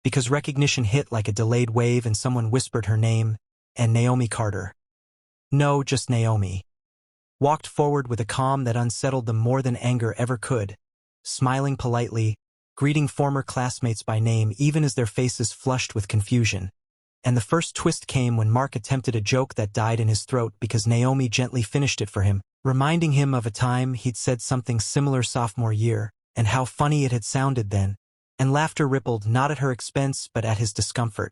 because recognition hit like a delayed wave and someone whispered her name, and Naomi Carter. No, just Naomi. Walked forward with a calm that unsettled them more than anger ever could, smiling politely, greeting former classmates by name even as their faces flushed with confusion. And the first twist came when Mark attempted a joke that died in his throat because Naomi gently finished it for him, reminding him of a time he'd said something similar sophomore year, and how funny it had sounded then, and laughter rippled not at her expense but at his discomfort.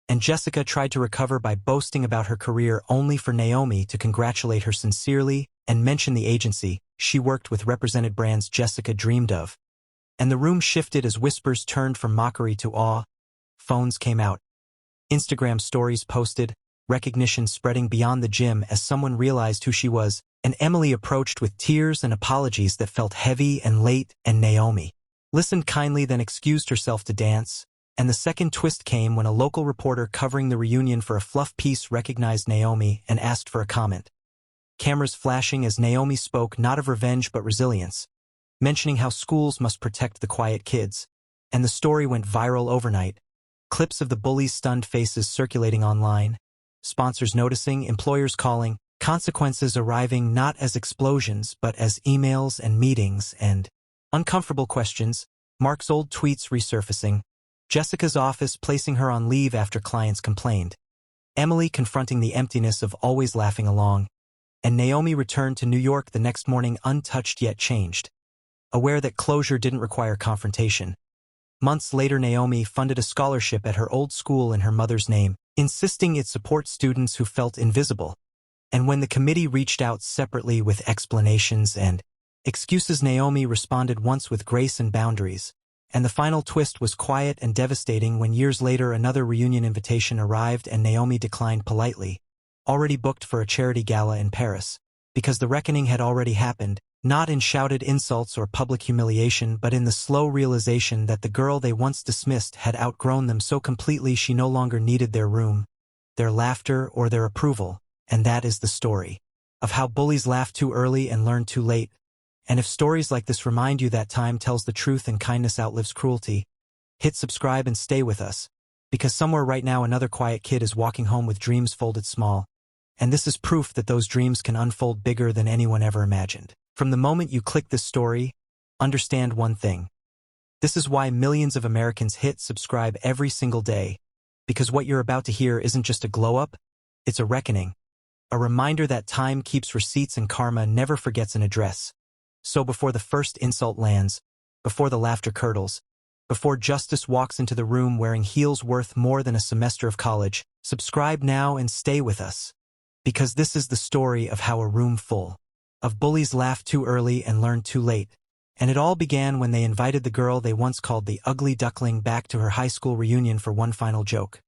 And Jessica tried to recover by boasting about her career only for Naomi to congratulate her sincerely and mention the agency she worked with represented brands Jessica dreamed of. And the room shifted as whispers turned from mockery to awe. Phones came out. Instagram stories posted, recognition spreading beyond the gym as someone realized who she was, and Emily approached with tears and apologies that felt heavy and late, and Naomi listened kindly then excused herself to dance. And the second twist came when a local reporter covering the reunion for a fluff piece recognized Naomi and asked for a comment. Cameras flashing as Naomi spoke not of revenge but resilience, mentioning how schools must protect the quiet kids. And the story went viral overnight. Clips of the Bullies' stunned faces circulating online, sponsors noticing, employers calling, consequences arriving not as explosions but as emails and meetings and uncomfortable questions, Mark's old tweets resurfacing, Jessica's office placing her on leave after clients complained, Emily confronting the emptiness of always laughing along, and Naomi returned to New York the next morning untouched yet changed, aware that closure didn't require confrontation. Months later, Naomi funded a scholarship at her old school in her mother's name, insisting it support students who felt invisible. And when the committee reached out separately with explanations and excuses, Naomi responded once with grace and boundaries. And the final twist was quiet and devastating when years later another reunion invitation arrived and Naomi declined politely, already booked for a charity gala in Paris, because the reckoning had already happened, not in shouted insults or public humiliation but in the slow realization that the girl they once dismissed had outgrown them so completely she no longer needed their room, their laughter, or their approval. And that is the story of how bullies laugh too early and learn too late. And if stories like this remind you that time tells the truth and kindness outlives cruelty, hit subscribe and stay with us, because somewhere right now another quiet kid is walking home with dreams folded small. And this is proof that those dreams can unfold bigger than anyone ever imagined. From the moment you click this story, understand one thing. This is why millions of Americans hit subscribe every single day, because what you're about to hear isn't just a glow-up, it's a reckoning. A reminder that time keeps receipts and karma never forgets an address. So before the first insult lands, before the laughter curdles, before justice walks into the room wearing heels worth more than a semester of college, subscribe now and stay with us. Because this is the story of how a room full of bullies laughed too early and learned too late. And it all began when they invited the girl they once called the ugly duckling back to her high school reunion for one final joke,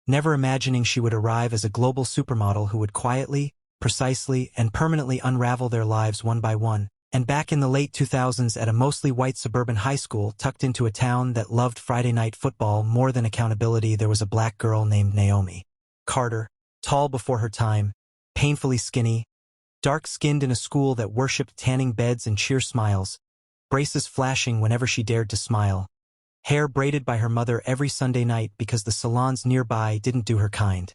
never imagining she would arrive as a global supermodel who would quietly, precisely, and permanently unravel their lives one by one. And back in the late 2000s at a mostly white suburban high school tucked into a town that loved Friday night football more than accountability, there was a black girl named Naomi Carter, tall before her time, painfully skinny, dark-skinned in a school that worshipped tanning beds and cheer smiles, braces flashing whenever she dared to smile, hair braided by her mother every Sunday night because the salons nearby didn't do her kind.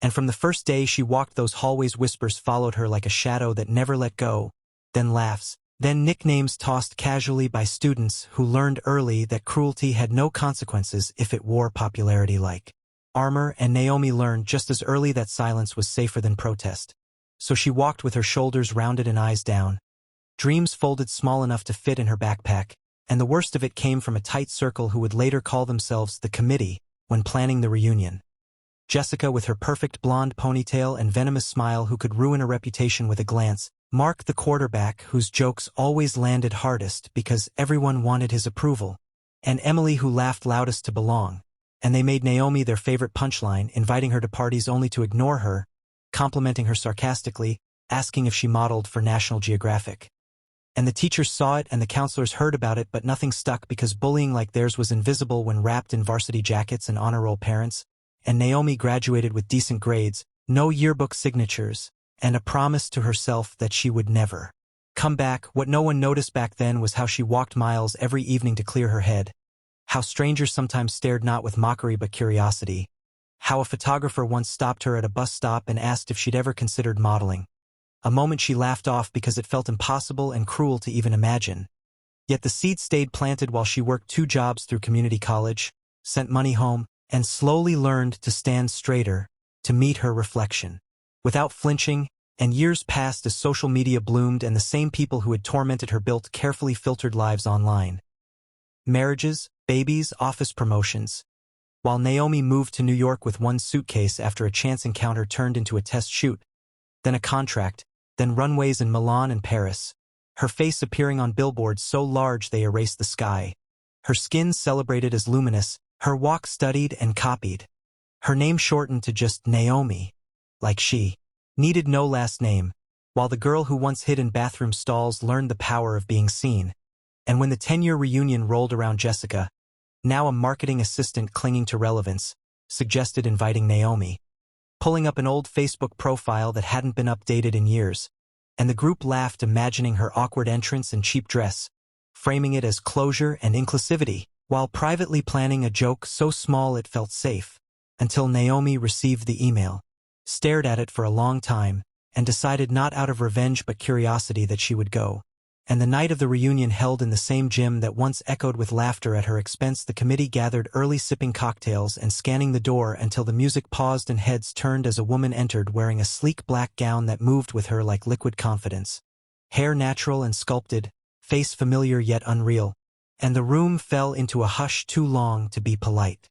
And from the first day she walked those hallways, whispers followed her like a shadow that never let go, then laughs, then nicknames tossed casually by students who learned early that cruelty had no consequences if it wore popularity like armor, and Naomi learned just as early that silence was safer than protest. So she walked with her shoulders rounded and eyes down, dreams folded small enough to fit in her backpack, and the worst of it came from a tight circle who would later call themselves the committee when planning the reunion. Jessica with her perfect blonde ponytail and venomous smile who could ruin a reputation with a glance, Mark the quarterback whose jokes always landed hardest because everyone wanted his approval, and Emily who laughed loudest to belong, and they made Naomi their favorite punchline, inviting her to parties only to ignore her, complimenting her sarcastically, asking if she modeled for National Geographic. And the teachers saw it and the counselors heard about it, but nothing stuck because bullying like theirs was invisible when wrapped in varsity jackets and honor roll parents, and Naomi graduated with decent grades, no yearbook signatures, and a promise to herself that she would never come back. What no one noticed back then was how she walked miles every evening to clear her head, how strangers sometimes stared not with mockery but curiosity, how a photographer once stopped her at a bus stop and asked if she'd ever considered modeling. A moment she laughed off because it felt impossible and cruel to even imagine. Yet the seed stayed planted while she worked 2 jobs through community college, sent money home, and slowly learned to stand straighter, to meet her reflection. Without flinching, and years passed as social media bloomed and the same people who had tormented her built carefully filtered lives online. Marriages, babies, office promotions. While Naomi moved to New York with 1 suitcase after a chance encounter turned into a test shoot, then a contract, then runways in Milan and Paris, her face appearing on billboards so large they erased the sky, her skin celebrated as luminous, her walk studied and copied, her name shortened to just Naomi, like she needed no last name, while the girl who once hid in bathroom stalls learned the power of being seen. And when the 10-year reunion rolled around, Jessica, now a marketing assistant clinging to relevance, suggested inviting Naomi, pulling up an old Facebook profile that hadn't been updated in years, and the group laughed imagining her awkward entrance and cheap dress, framing it as closure and inclusivity, while privately planning a joke so small it felt safe, until Naomi received the email, stared at it for a long time, and decided not out of revenge but curiosity that she would go. And the night of the reunion held in the same gym that once echoed with laughter at her expense, the committee gathered early, sipping cocktails and scanning the door until the music paused and heads turned as a woman entered wearing a sleek black gown that moved with her like liquid confidence. Hair natural and sculpted, face familiar yet unreal, and the room fell into a hush too long to be polite.